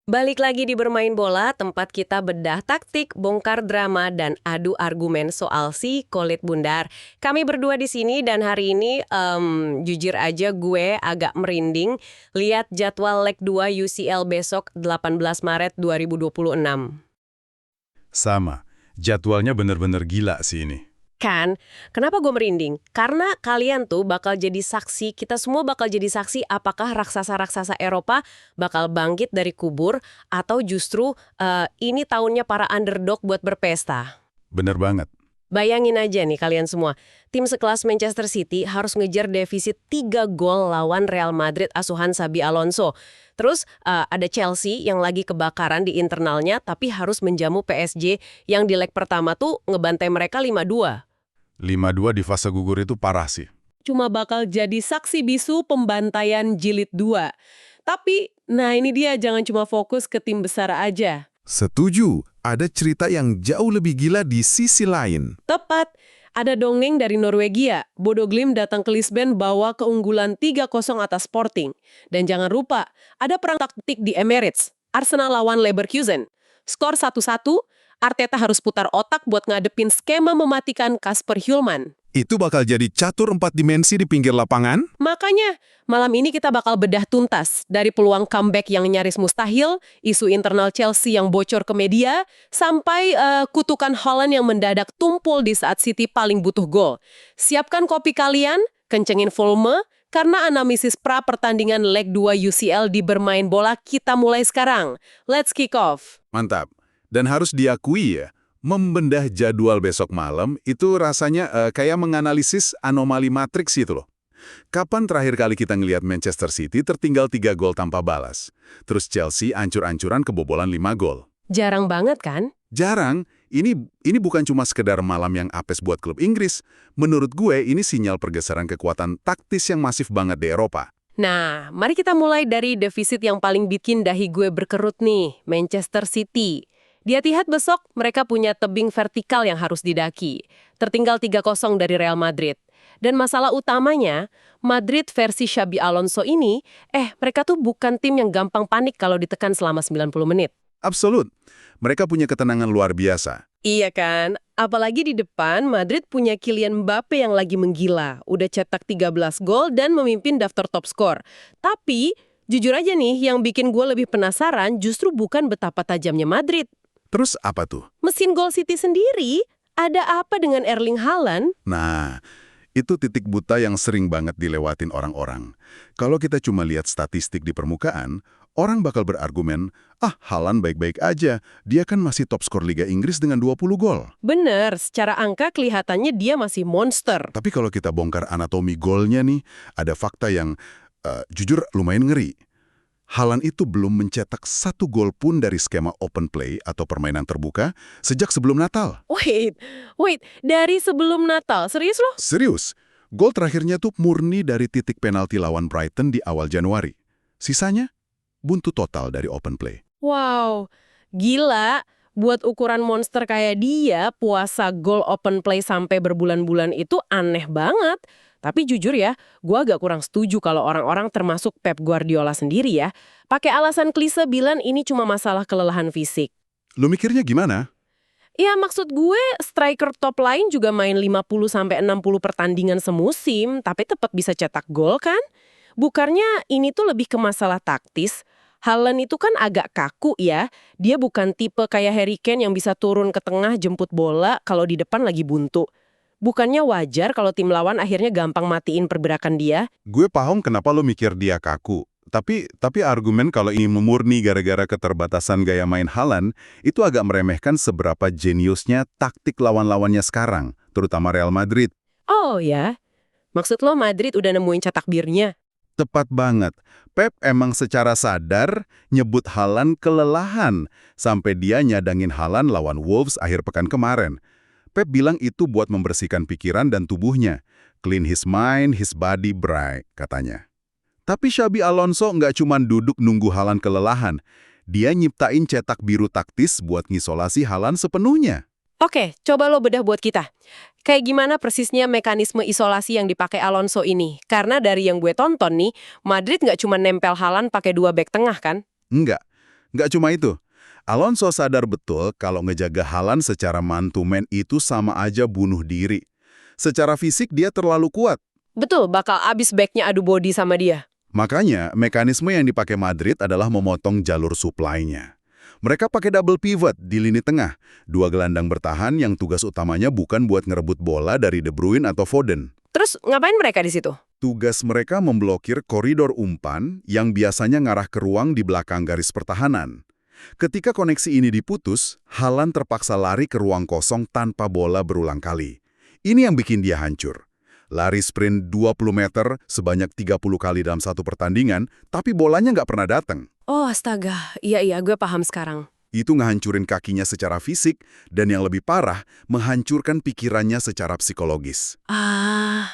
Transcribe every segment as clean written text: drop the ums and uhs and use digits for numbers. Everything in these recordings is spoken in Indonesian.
Balik lagi di Bermain Bola, tempat kita bedah taktik, bongkar drama, dan adu argumen soal si Kulit Bundar. Kami berdua di sini dan hari ini jujur aja gue agak merinding lihat jadwal leg 2 UCL besok 18 Maret 2026. Sama, jadwalnya bener-bener gila sih ini. Kan? Kenapa gue merinding? Karena kalian tuh bakal jadi saksi, kita semua bakal jadi saksi apakah raksasa-raksasa Eropa bakal bangkit dari kubur atau justru ini tahunnya para underdog buat berpesta. Bener banget. Bayangin aja nih kalian semua, tim sekelas Manchester City harus ngejar defisit 3 gol lawan Real Madrid asuhan Xabi Alonso. Terus ada Chelsea yang lagi kebakaran di internalnya tapi harus menjamu PSG yang di leg pertama tuh ngebantai mereka 5-2. 5-2 di fase gugur itu parah sih. Cuma bakal jadi saksi bisu pembantaian jilid 2. Tapi, nah ini dia jangan cuma fokus ke tim besar aja. Setuju, ada cerita yang jauh lebih gila di sisi lain. Tepat, ada dongeng dari Norwegia. Bodo Glimt datang ke Lisbon bawa keunggulan 3-0 atas Sporting. Dan jangan lupa, ada perang taktik di Emirates. Arsenal lawan Leverkusen. Skor 1-1, Arteta harus putar otak buat ngadepin skema mematikan Kasper Hjulman. Itu bakal jadi catur 4 dimensi di pinggir lapangan? Makanya, malam ini kita bakal bedah tuntas. Dari peluang comeback yang nyaris mustahil, isu internal Chelsea yang bocor ke media, sampai kutukan Haaland yang mendadak tumpul di saat City paling butuh gol. Siapkan kopi kalian, kencengin volume, karena analisis pra-pertandingan leg 2 UCL di Bermain Bola kita mulai sekarang. Let's kick off. Mantap. Dan harus diakui ya, membedah jadwal besok malam itu rasanya kayak menganalisis anomali matriks itu loh. Kapan terakhir kali kita ngelihat Manchester City tertinggal 3 gol tanpa balas? Terus Chelsea ancur-ancuran kebobolan 5 gol. Jarang banget kan? Jarang. Ini bukan cuma sekedar malam yang apes buat klub Inggris. Menurut gue ini sinyal pergeseran kekuatan taktis yang masif banget di Eropa. Nah, mari kita mulai dari defisit yang paling bikin dahi gue berkerut nih, Manchester City. Di Etihad besok, mereka punya tebing vertikal yang harus didaki. Tertinggal 3-0 dari Real Madrid. Dan masalah utamanya, Madrid versi Xabi Alonso ini, mereka tuh bukan tim yang gampang panik kalau ditekan selama 90 menit. Absolut. Mereka punya ketenangan luar biasa. Iya kan? Apalagi di depan, Madrid punya Kylian Mbappe yang lagi menggila. Udah cetak 13 gol dan memimpin daftar top skor. Tapi, jujur aja nih, yang bikin gue lebih penasaran justru bukan betapa tajamnya Madrid. Terus apa tuh? Mesin gol City sendiri, ada apa dengan Erling Haaland? Nah, itu titik buta yang sering banget dilewatin orang-orang. Kalau kita cuma lihat statistik di permukaan, orang bakal berargumen, Haaland baik-baik aja, dia kan masih top skor Liga Inggris dengan 20 gol. Bener, secara angka kelihatannya dia masih monster. Tapi kalau kita bongkar anatomi golnya nih, ada fakta yang jujur lumayan ngeri. Haaland itu belum mencetak 1 gol pun dari skema open play atau permainan terbuka sejak sebelum Natal. Wait, dari sebelum Natal? Serius loh? Serius, gol terakhirnya tuh murni dari titik penalti lawan Brighton di awal Januari. Sisanya, buntu total dari open play. Wow, gila. Buat ukuran monster kayak dia, puasa gol open play sampai berbulan-bulan itu aneh banget. Tapi jujur ya, gue agak kurang setuju kalau orang-orang termasuk Pep Guardiola sendiri ya, pakai alasan klise bilang ini cuma masalah kelelahan fisik. Lu mikirnya gimana? Ya maksud gue, striker top lain juga main 50-60 pertandingan semusim, tapi tetap bisa cetak gol kan? Bukannya ini tuh lebih ke masalah taktis. Haaland itu kan agak kaku ya, dia bukan tipe kayak Harry Kane yang bisa turun ke tengah jemput bola kalau di depan lagi buntu. Bukannya wajar kalau tim lawan akhirnya gampang matiin pergerakan dia? Gue paham kenapa lo mikir dia kaku. Tapi argumen kalau ini memurni gara-gara keterbatasan gaya main Haaland, itu agak meremehkan seberapa jeniusnya taktik lawan-lawannya sekarang, terutama Real Madrid. Oh ya? Maksud lo Madrid udah nemuin cetak birnya? Tepat banget. Pep emang secara sadar nyebut Haaland kelelahan, sampai dia nyadangin Haaland lawan Wolves akhir pekan kemarin. Pep bilang itu buat membersihkan pikiran dan tubuhnya. Clean his mind, his body bright, katanya. Tapi Xabi Alonso nggak cuma duduk nunggu Haaland kelelahan. Dia nyiptain cetak biru taktis buat ngisolasi Haaland sepenuhnya. Oke, coba lo bedah buat kita. Kayak gimana persisnya mekanisme isolasi yang dipakai Alonso ini? Karena dari yang gue tonton nih, Madrid nggak cuma nempel Haaland pakai 2 bek tengah kan? Enggak. Nggak cuma itu. Alonso sadar betul kalau ngejaga Haaland secara man-to-man itu sama aja bunuh diri. Secara fisik dia terlalu kuat. Betul, bakal abis backnya adu body sama dia. Makanya, mekanisme yang dipakai Madrid adalah memotong jalur supply-nya. Mereka pakai double pivot di lini tengah, dua gelandang bertahan yang tugas utamanya bukan buat ngerebut bola dari De Bruyne atau Foden. Terus ngapain mereka di situ? Tugas mereka memblokir koridor umpan yang biasanya ngarah ke ruang di belakang garis pertahanan. Ketika koneksi ini diputus, Haaland terpaksa lari ke ruang kosong tanpa bola berulang kali. Ini yang bikin dia hancur. Lari sprint 20 meter sebanyak 30 kali dalam satu pertandingan, tapi bolanya nggak pernah datang. Oh astaga, iya gue paham sekarang. Itu ngehancurin kakinya secara fisik, dan yang lebih parah, menghancurkan pikirannya secara psikologis.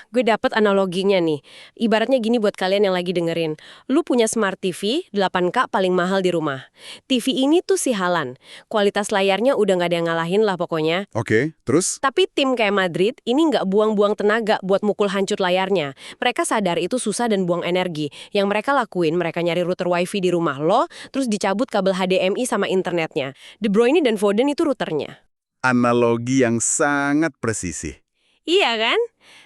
Gue dapet analoginya nih. Ibaratnya gini buat kalian yang lagi dengerin. Lu punya Smart TV, 8K paling mahal di rumah. TV ini tuh si Haaland. Kualitas layarnya udah nggak ada yang ngalahin lah pokoknya. Oke, terus? Tapi tim kayak Madrid ini nggak buang-buang tenaga buat mukul hancur layarnya. Mereka sadar itu susah dan buang energi. Yang mereka lakuin, mereka nyari router wifi di rumah lo, terus dicabut kabel HDMI sama internetnya. De Bruyne dan Foden itu routernya. Analogi yang sangat presisi. Iya kan?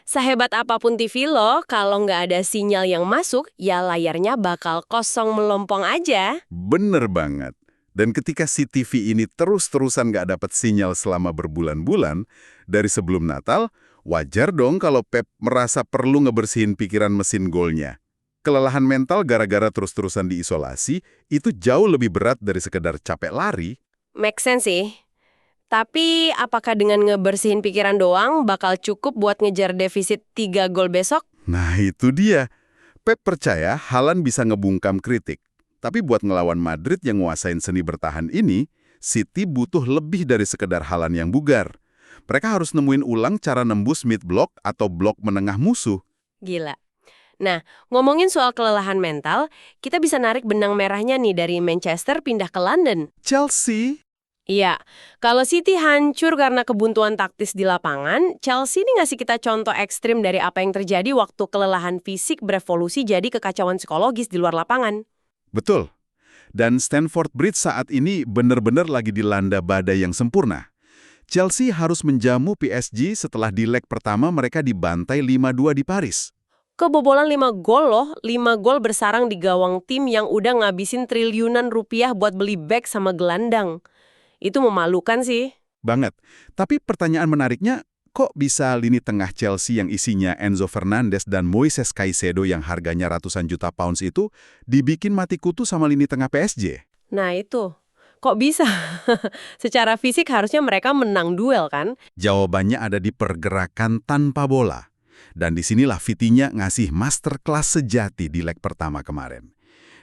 Sehebat apapun TV lo, kalau nggak ada sinyal yang masuk, ya layarnya bakal kosong melompong aja. Bener banget. Dan ketika si TV ini terus-terusan nggak dapat sinyal selama berbulan-bulan, dari sebelum Natal, wajar dong kalau Pep merasa perlu ngebersihin pikiran mesin golnya. Kelelahan mental gara-gara terus-terusan diisolasi, itu jauh lebih berat dari sekedar capek lari. Make sense sih. Tapi apakah dengan ngebersihin pikiran doang bakal cukup buat ngejar defisit 3 gol besok? Nah itu dia. Pep percaya Haaland bisa ngebungkam kritik. Tapi buat ngelawan Madrid yang nguasain seni bertahan ini, City butuh lebih dari sekedar Haaland yang bugar. Mereka harus nemuin ulang cara nembus mid-block atau blok menengah musuh. Gila. Nah, ngomongin soal kelelahan mental, kita bisa narik benang merahnya nih dari Manchester pindah ke London. Chelsea? Iya, kalau City hancur karena kebuntuan taktis di lapangan, Chelsea ini ngasih kita contoh ekstrim dari apa yang terjadi waktu kelelahan fisik berevolusi jadi kekacauan psikologis di luar lapangan. Betul. Dan Stamford Bridge saat ini benar-benar lagi dilanda badai yang sempurna. Chelsea harus menjamu PSG setelah di leg pertama mereka dibantai 5-2 di Paris. Kebobolan 5 gol loh, 5 gol bersarang di gawang tim yang udah ngabisin triliunan rupiah buat beli back sama gelandang. Itu memalukan sih. Banget. Tapi pertanyaan menariknya, kok bisa lini tengah Chelsea yang isinya Enzo Fernandez dan Moises Caicedo yang harganya ratusan juta pounds itu dibikin mati kutu sama lini tengah PSG? Nah itu, kok bisa? Secara fisik harusnya mereka menang duel kan? Jawabannya ada di pergerakan tanpa bola. Dan disinilah Vitinha ngasih masterclass sejati di leg pertama kemarin.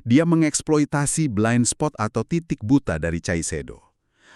Dia mengeksploitasi blind spot atau titik buta dari Caicedo.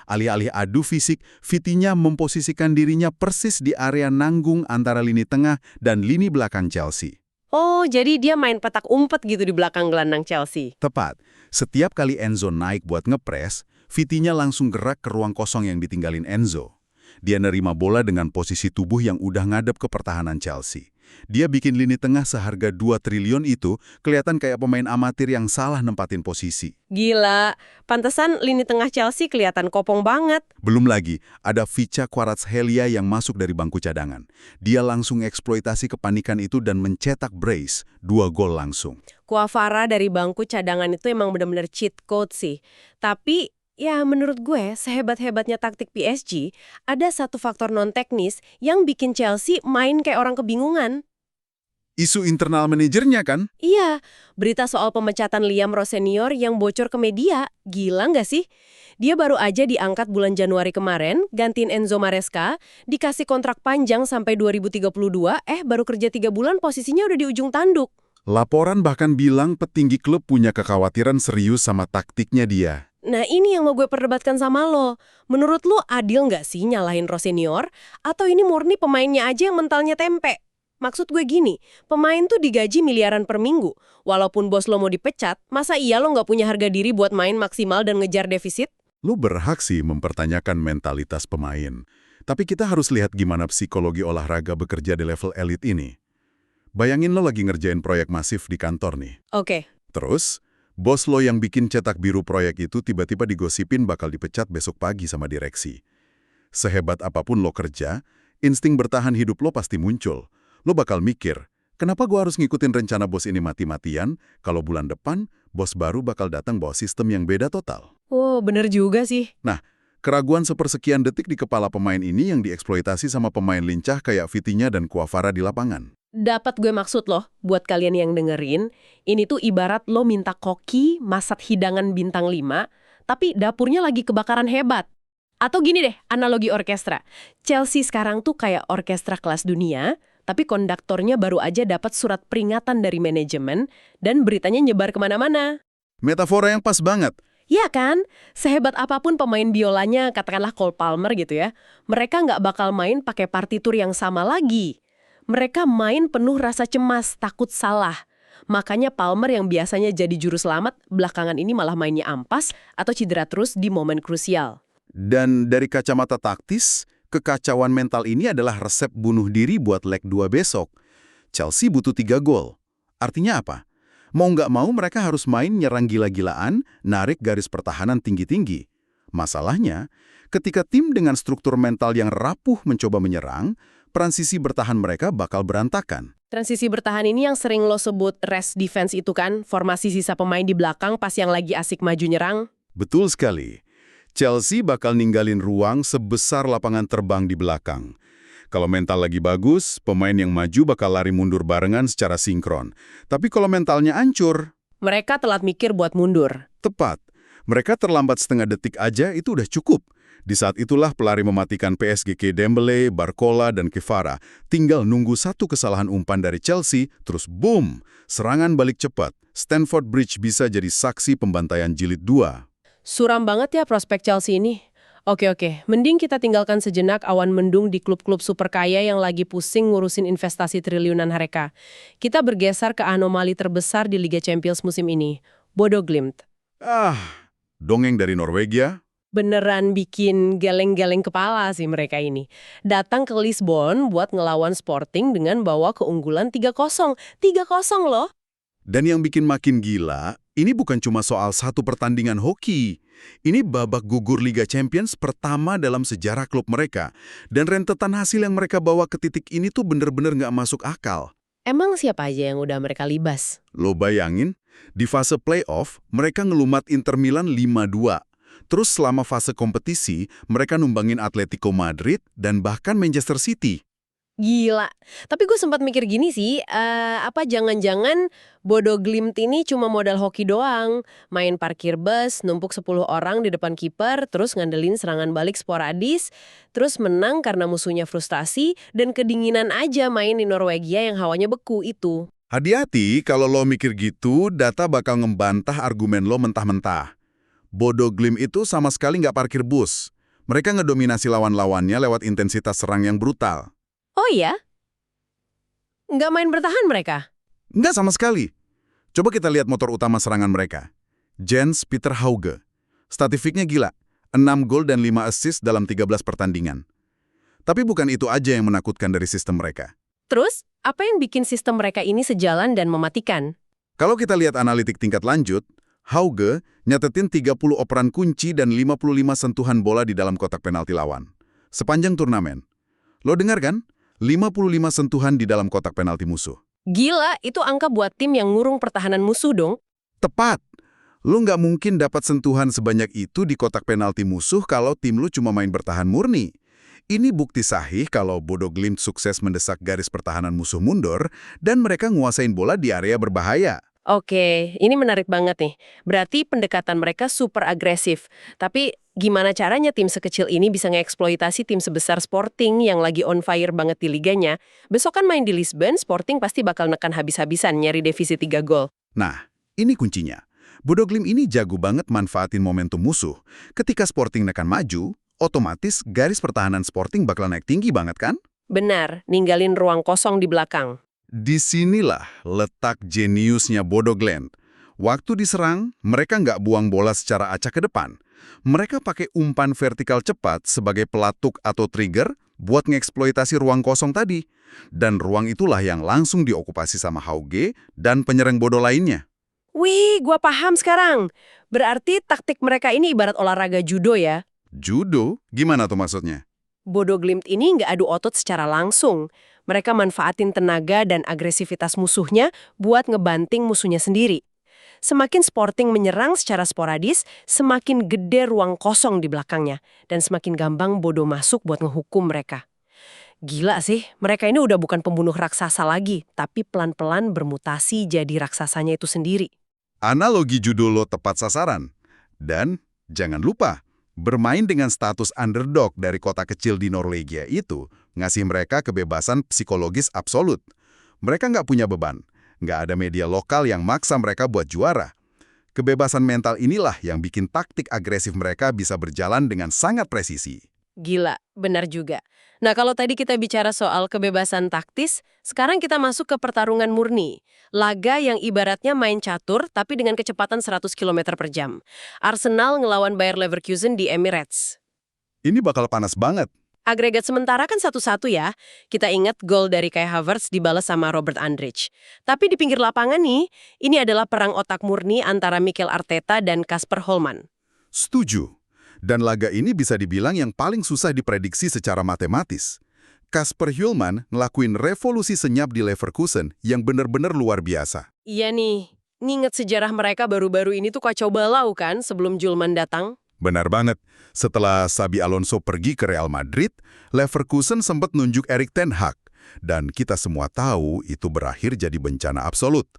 Alih-alih adu fisik, Vitinha memposisikan dirinya persis di area nanggung antara lini tengah dan lini belakang Chelsea. Oh, jadi dia main petak umpet gitu di belakang gelandang Chelsea. Tepat. Setiap kali Enzo naik buat ngepres, Vitinha langsung gerak ke ruang kosong yang ditinggalin Enzo. Dia nerima bola dengan posisi tubuh yang udah ngadep ke pertahanan Chelsea. Dia bikin lini tengah seharga 2 triliun itu kelihatan kayak pemain amatir yang salah nempatin posisi. Gila, pantesan lini tengah Chelsea kelihatan kopong banget. Belum lagi, ada Vicha Kvaratskhelia yang masuk dari bangku cadangan. Dia langsung eksploitasi kepanikan itu dan mencetak brace, 2 gol langsung. Kvara dari bangku cadangan itu emang benar-benar cheat code sih. Tapi ya menurut gue, sehebat-hebatnya taktik PSG, ada satu faktor non-teknis yang bikin Chelsea main kayak orang kebingungan. Isu internal manajernya kan? Iya, berita soal pemecatan Liam Rose Senior yang bocor ke media, gila nggak sih? Dia baru aja diangkat bulan Januari kemarin, gantiin Enzo Maresca, dikasih kontrak panjang sampai 2032, baru kerja 3 bulan posisinya udah di ujung tanduk. Laporan bahkan bilang petinggi klub punya kekhawatiran serius sama taktiknya dia. Nah ini yang mau gue perdebatkan sama lo. Menurut lo adil nggak sih nyalahin Rose Senior? Atau ini murni pemainnya aja yang mentalnya tempe? Maksud gue gini, pemain tuh digaji miliaran per minggu. Walaupun bos lo mau dipecat, masa iya lo nggak punya harga diri buat main maksimal dan ngejar defisit? Lu berhak sih mempertanyakan mentalitas pemain. Tapi kita harus lihat gimana psikologi olahraga bekerja di level elit ini. Bayangin lo lagi ngerjain proyek masif di kantor nih. Oke. Terus, Bos lo yang bikin cetak biru proyek itu tiba-tiba digosipin bakal dipecat besok pagi sama direksi. Sehebat apapun lo kerja, insting bertahan hidup lo pasti muncul. Lo bakal mikir, kenapa gua harus ngikutin rencana bos ini mati-matian kalau bulan depan bos baru bakal datang bawa sistem yang beda total? Oh, bener juga sih. Nah, keraguan sepersekian detik di kepala pemain ini yang dieksploitasi sama pemain lincah kayak Vitinha dan Quaffara di lapangan. Dapat gue maksud loh, buat kalian yang dengerin, ini tuh ibarat lo minta koki masak hidangan bintang 5, tapi dapurnya lagi kebakaran hebat. Atau gini deh, analogi orkestra. Chelsea sekarang tuh kayak orkestra kelas dunia, tapi konduktornya baru aja dapat surat peringatan dari manajemen, dan beritanya nyebar kemana-mana. Metafora yang pas banget. Iya kan? Sehebat apapun pemain biolanya, katakanlah Cole Palmer gitu ya, mereka nggak bakal main pakai partitur yang sama lagi. Mereka main penuh rasa cemas, takut salah. Makanya Palmer yang biasanya jadi juru selamat, belakangan ini malah mainnya ampas atau cedera terus di momen krusial. Dan dari kacamata taktis, kekacauan mental ini adalah resep bunuh diri buat leg 2 besok. Chelsea butuh 3 gol. Artinya apa? Mau nggak mau mereka harus main nyerang gila-gilaan, narik garis pertahanan tinggi-tinggi. Masalahnya, ketika tim dengan struktur mental yang rapuh mencoba menyerang, transisi bertahan mereka bakal berantakan. Transisi bertahan ini yang sering lo sebut rest defense itu kan, formasi sisa pemain di belakang pas yang lagi asik maju nyerang. Betul sekali. Chelsea bakal ninggalin ruang sebesar lapangan terbang di belakang. Kalau mental lagi bagus, pemain yang maju bakal lari mundur barengan secara sinkron. Tapi kalau mentalnya hancur, Mereka telat mikir buat mundur. tepat. Mereka terlambat setengah detik aja itu udah cukup. Di saat itulah pelari mematikan PSG Dembele, Barcola, dan Kvara. Tinggal nunggu satu kesalahan umpan dari Chelsea, terus boom! Serangan balik cepat. Stamford Bridge bisa jadi saksi pembantaian jilid 2. Suram banget ya prospek Chelsea ini. Oke, mending kita tinggalkan sejenak awan mendung di klub-klub super kaya yang lagi pusing ngurusin investasi triliunan mereka. Kita bergeser ke anomali terbesar di Liga Champions musim ini, Bodo Glimt. Dongeng dari Norwegia. Beneran bikin geleng-geleng kepala sih mereka ini. Datang ke Lisbon buat ngelawan Sporting dengan bawa keunggulan 3-0. 3-0 loh. Dan yang bikin makin gila, ini bukan cuma soal satu pertandingan hoki. Ini babak gugur Liga Champions pertama dalam sejarah klub mereka. Dan rentetan hasil yang mereka bawa ke titik ini tuh bener-bener nggak masuk akal. Emang siapa aja yang udah mereka libas? Lo bayangin, di fase playoff, mereka ngelumat Inter Milan 5-2. Terus selama fase kompetisi, mereka numbangin Atletico Madrid dan bahkan Manchester City. Gila. Tapi gue sempat mikir gini sih, apa jangan-jangan Bodo Glimt ini cuma modal hoki doang. Main parkir bus, numpuk 10 orang di depan kiper, terus ngandelin serangan balik sporadis, terus menang karena musuhnya frustasi, dan kedinginan aja main di Norwegia yang hawanya beku itu. Hati-hati kalau lo mikir gitu, data bakal ngebantah argumen lo mentah-mentah. Bodo Glimt itu sama sekali nggak parkir bus. Mereka ngedominasi lawan-lawannya lewat intensitas serang yang brutal. Oh iya? Nggak main bertahan mereka? Nggak sama sekali. Coba kita lihat motor utama serangan mereka. Jens Peter Hauge. Statistiknya gila. 6 gol dan 5 assist dalam 13 pertandingan. Tapi bukan itu aja yang menakutkan dari sistem mereka. Terus, apa yang bikin sistem mereka ini sejalan dan mematikan? Kalau kita lihat analitik tingkat lanjut, Hauge nyatetin 30 operan kunci dan 55 sentuhan bola di dalam kotak penalti lawan. Sepanjang turnamen. Lo dengar kan? 55 sentuhan di dalam kotak penalti musuh. Gila, itu angka buat tim yang ngurung pertahanan musuh dong. Tepat. Lo nggak mungkin dapat sentuhan sebanyak itu di kotak penalti musuh kalau tim lo cuma main bertahan murni. Ini bukti sahih kalau Bodo Glimt sukses mendesak garis pertahanan musuh mundur dan mereka nguasain bola di area berbahaya. Oke, ini menarik banget nih. Berarti pendekatan mereka super agresif. Tapi gimana caranya tim sekecil ini bisa ngeeksploitasi tim sebesar Sporting yang lagi on fire banget di liganya? Besok kan main di Lisbon, Sporting pasti bakal nekan habis-habisan nyari defisit 3 gol. Nah, ini kuncinya. Bodo Glimt ini jago banget manfaatin momentum musuh. Ketika Sporting nekan maju, otomatis garis pertahanan Sporting bakal naik tinggi banget kan? Benar, ninggalin ruang kosong di belakang. Disinilah letak jeniusnya Bodo Glimt. Waktu diserang, mereka nggak buang bola secara acak ke depan. Mereka pakai umpan vertikal cepat sebagai pelatuk atau trigger buat ngeksploitasi ruang kosong tadi. Dan ruang itulah yang langsung diokupasi sama Hauge dan penyerang Bodo lainnya. Wih, gua paham sekarang. Berarti taktik mereka ini ibarat olahraga judo ya. Judo? Gimana tuh maksudnya? Bodo Glimt ini nggak adu otot secara langsung. Mereka manfaatin tenaga dan agresivitas musuhnya buat ngebanting musuhnya sendiri. Semakin Sporting menyerang secara sporadis, semakin gede ruang kosong di belakangnya. Dan semakin gampang Bodo masuk buat ngehukum mereka. Gila sih, mereka ini udah bukan pembunuh raksasa lagi, tapi pelan-pelan bermutasi jadi raksasanya itu sendiri. Analogi judo lo tepat sasaran. Dan jangan lupa, bermain dengan status underdog dari kota kecil di Norwegia itu ngasih mereka kebebasan psikologis absolut. Mereka nggak punya beban, nggak ada media lokal yang maksa mereka buat juara. Kebebasan mental inilah yang bikin taktik agresif mereka bisa berjalan dengan sangat presisi. Gila, benar juga. Nah, kalau tadi kita bicara soal kebebasan taktis, sekarang kita masuk ke pertarungan murni. Laga yang ibaratnya main catur, tapi dengan kecepatan 100 km per jam. Arsenal ngelawan Bayer Leverkusen di Emirates. Ini bakal panas banget. Agregat sementara kan 1-1 ya. Kita ingat gol dari Kai Havertz dibalas sama Robert Andrich. Tapi di pinggir lapangan nih, ini adalah perang otak murni antara Mikel Arteta dan Kasper Holman. Setuju. Dan laga ini bisa dibilang yang paling susah diprediksi secara matematis. Kasper Hjulman ngelakuin revolusi senyap di Leverkusen yang benar-benar luar biasa. Iya nih, nginget sejarah mereka baru-baru ini tuh kacau balau kan sebelum Hjulman datang? Benar banget. Setelah Xabi Alonso pergi ke Real Madrid, Leverkusen sempat nunjuk Erik ten Hag. Dan kita semua tahu itu berakhir jadi bencana absolut.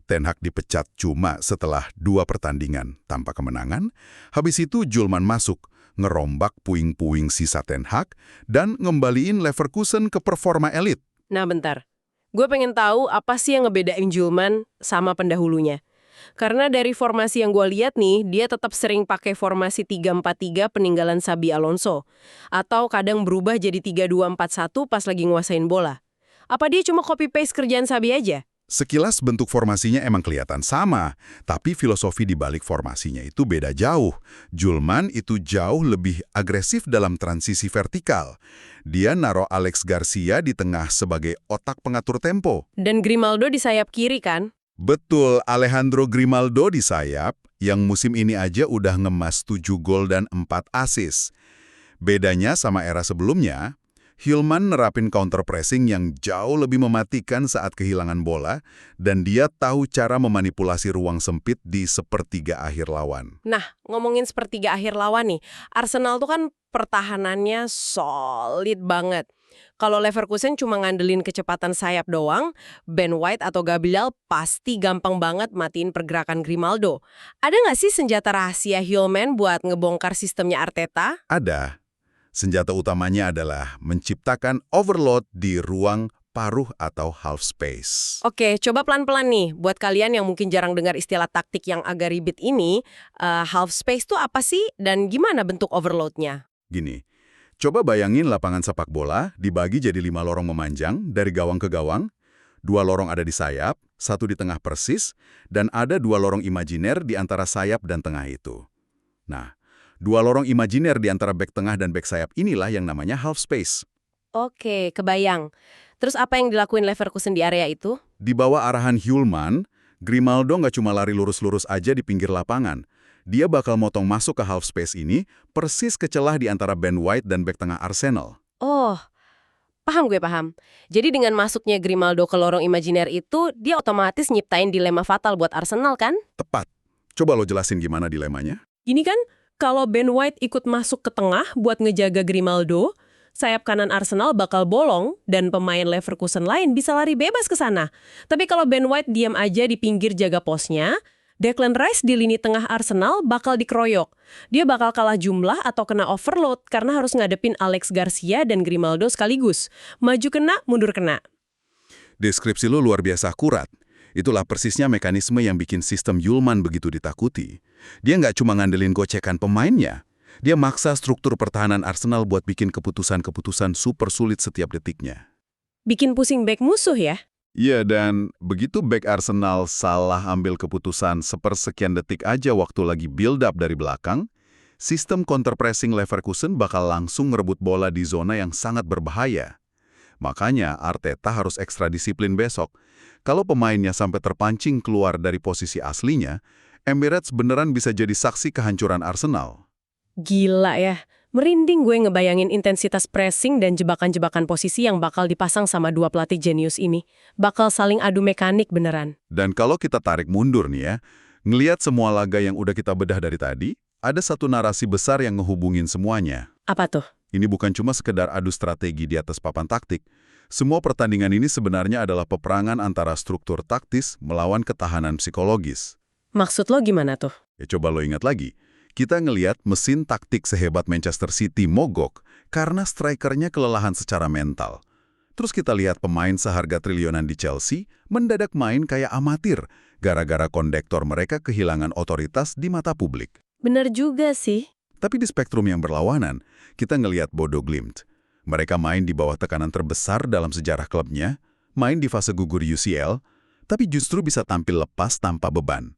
Ten Hag dipecat cuma setelah 2 pertandingan tanpa kemenangan. Habis itu Hjulman masuk, ngerombak puing-puing sisa Ten Hag, dan ngembaliin Leverkusen ke performa elit. Nah bentar, gue pengen tahu apa sih yang ngebedain Hjulman sama pendahulunya. Karena dari formasi yang gue lihat nih, dia tetap sering pakai formasi 3-4-3 peninggalan Xabi Alonso. Atau kadang berubah jadi 3-2-4-1 pas lagi nguasain bola. Apa dia cuma copy-paste kerjaan Xabi aja? Sekilas bentuk formasinya emang kelihatan sama, tapi filosofi di balik formasinya itu beda jauh. Hjulman itu jauh lebih agresif dalam transisi vertikal. Dia naruh Alex Garcia di tengah sebagai otak pengatur tempo. Dan Grimaldo di sayap kiri kan? Betul, Alejandro Grimaldo di sayap, yang musim ini aja udah ngemas 7 gol dan 4 assist. Bedanya sama era sebelumnya, Hjulman nerapin counter pressing yang jauh lebih mematikan saat kehilangan bola, dan dia tahu cara memanipulasi ruang sempit di sepertiga akhir lawan. Nah, ngomongin sepertiga akhir lawan nih, Arsenal tuh kan pertahanannya solid banget. Kalau Leverkusen cuma ngandelin kecepatan sayap doang, Ben White atau Gabriel pasti gampang banget matiin pergerakan Grimaldo. Ada nggak sih senjata rahasia Hjulman buat ngebongkar sistemnya Arteta? Ada. Senjata utamanya adalah menciptakan overload di ruang paruh atau half space. Oke, coba pelan-pelan nih. Buat kalian yang mungkin jarang dengar istilah taktik yang agak ribet ini, half space tuh apa sih dan gimana bentuk overloadnya? Gini, coba bayangin lapangan sepak bola dibagi jadi 5 lorong memanjang dari gawang ke gawang, 2 lorong ada di sayap, 1 di tengah persis, dan ada 2 lorong imajiner di antara sayap dan tengah itu. Nah, 2 lorong imajiner di antara bek tengah dan bek sayap inilah yang namanya half space. Oke, kebayang. Terus apa yang dilakuin Leverkusen di area itu? Di bawah arahan Hjulman, Grimaldo nggak cuma lari lurus-lurus aja di pinggir lapangan. Dia bakal motong masuk ke half space ini persis ke celah di antara Ben White dan bek tengah Arsenal. Oh, paham. Jadi dengan masuknya Grimaldo ke lorong imajiner itu, dia otomatis nyiptain dilema fatal buat Arsenal kan? Tepat. Coba lo jelasin gimana dilemanya? Gini kan, kalau Ben White ikut masuk ke tengah buat ngejaga Grimaldo, sayap kanan Arsenal bakal bolong dan pemain Leverkusen lain bisa lari bebas ke sana. Tapi kalau Ben White diam aja di pinggir jaga posnya, Declan Rice di lini tengah Arsenal bakal dikeroyok. Dia bakal kalah jumlah atau kena overload karena harus ngadepin Alex Garcia dan Grimaldo sekaligus. Maju kena, mundur kena. Deskripsi lo luar biasa akurat. Itulah persisnya mekanisme yang bikin sistem Hjulman begitu ditakuti. Dia nggak cuma ngandelin gocekan pemainnya. Dia maksa struktur pertahanan Arsenal buat bikin keputusan-keputusan super sulit setiap detiknya. Bikin pusing bek musuh ya? Iya, dan begitu bek Arsenal salah ambil keputusan sepersekian detik aja waktu lagi build up dari belakang, sistem counter pressing Leverkusen bakal langsung ngerebut bola di zona yang sangat berbahaya. Makanya Arteta harus ekstra disiplin besok. Kalau pemainnya sampai terpancing keluar dari posisi aslinya, Emirates beneran bisa jadi saksi kehancuran Arsenal. Gila ya. Merinding gue ngebayangin intensitas pressing dan jebakan-jebakan posisi yang bakal dipasang sama dua pelatih jenius ini. Bakal saling adu mekanik beneran. Dan kalau kita tarik mundur nih ya, ngelihat semua laga yang udah kita bedah dari tadi, ada satu narasi besar yang ngehubungin semuanya. Apa tuh? Ini bukan cuma sekedar adu strategi di atas papan taktik. Semua pertandingan ini sebenarnya adalah peperangan antara struktur taktis melawan ketahanan psikologis. Maksud lo gimana tuh? Ya coba lo ingat lagi. Kita ngelihat mesin taktik sehebat Manchester City mogok karena strikernya kelelahan secara mental. Terus kita lihat pemain seharga triliunan di Chelsea mendadak main kayak amatir gara-gara kondektor mereka kehilangan otoritas di mata publik. Bener juga sih. Tapi di spektrum yang berlawanan, kita ngelihat Bodo Glimt. Mereka main di bawah tekanan terbesar dalam sejarah klubnya, main di fase gugur UCL, tapi justru bisa tampil lepas tanpa beban.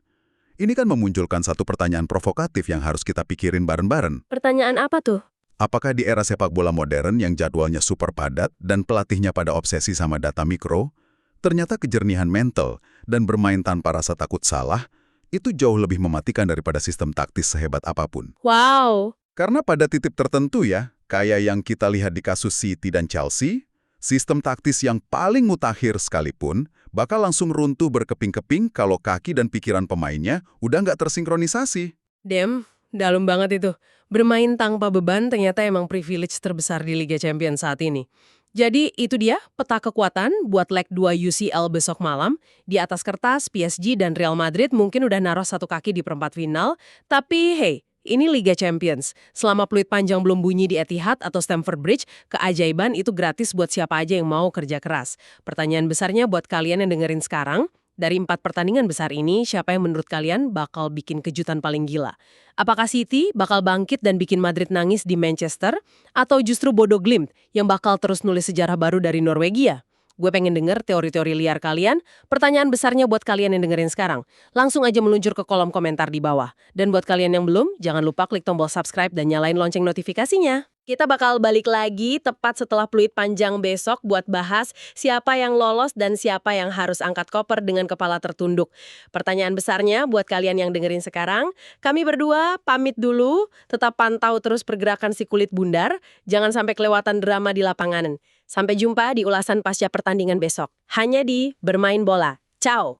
Ini kan memunculkan satu pertanyaan provokatif yang harus kita pikirin bareng-bareng. Pertanyaan apa tuh? Apakah di era sepak bola modern yang jadwalnya super padat dan pelatihnya pada obsesi sama data mikro, ternyata kejernihan mental dan bermain tanpa rasa takut salah itu jauh lebih mematikan daripada sistem taktis sehebat apapun. Wow. Karena pada titik tertentu ya, kayak yang kita lihat di kasus City dan Chelsea, sistem taktis yang paling mutakhir sekalipun bakal langsung runtuh berkeping-keping kalau kaki dan pikiran pemainnya udah nggak tersinkronisasi. Dalam banget itu. Bermain tanpa beban ternyata emang privilege terbesar di Liga Champions saat ini. Jadi itu dia peta kekuatan buat leg 2 UCL besok malam. Di atas kertas, PSG dan Real Madrid mungkin udah naruh satu kaki di perempat final. Tapi hey, ini Liga Champions. Selama peluit panjang belum bunyi di Etihad atau Stamford Bridge, keajaiban itu gratis buat siapa aja yang mau kerja keras. Pertanyaan besarnya buat kalian yang dengerin sekarang, dari 4 pertandingan besar ini, siapa yang menurut kalian bakal bikin kejutan paling gila? Apakah City bakal bangkit dan bikin Madrid nangis di Manchester? Atau justru Bodo Glimt yang bakal terus nulis sejarah baru dari Norwegia? Gue pengen denger teori-teori liar kalian. Pertanyaan besarnya buat kalian yang dengerin sekarang. Langsung aja meluncur ke kolom komentar di bawah. Dan buat kalian yang belum, jangan lupa klik tombol subscribe dan nyalain lonceng notifikasinya. Kita bakal balik lagi tepat setelah peluit panjang besok buat bahas siapa yang lolos dan siapa yang harus angkat koper dengan kepala tertunduk. Pertanyaan besarnya buat kalian yang dengerin sekarang, kami berdua pamit dulu, tetap pantau terus pergerakan si kulit bundar, jangan sampai kelewatan drama di lapangan. Sampai jumpa di ulasan pasca pertandingan besok. Hanya di Bermain Bola. Ciao!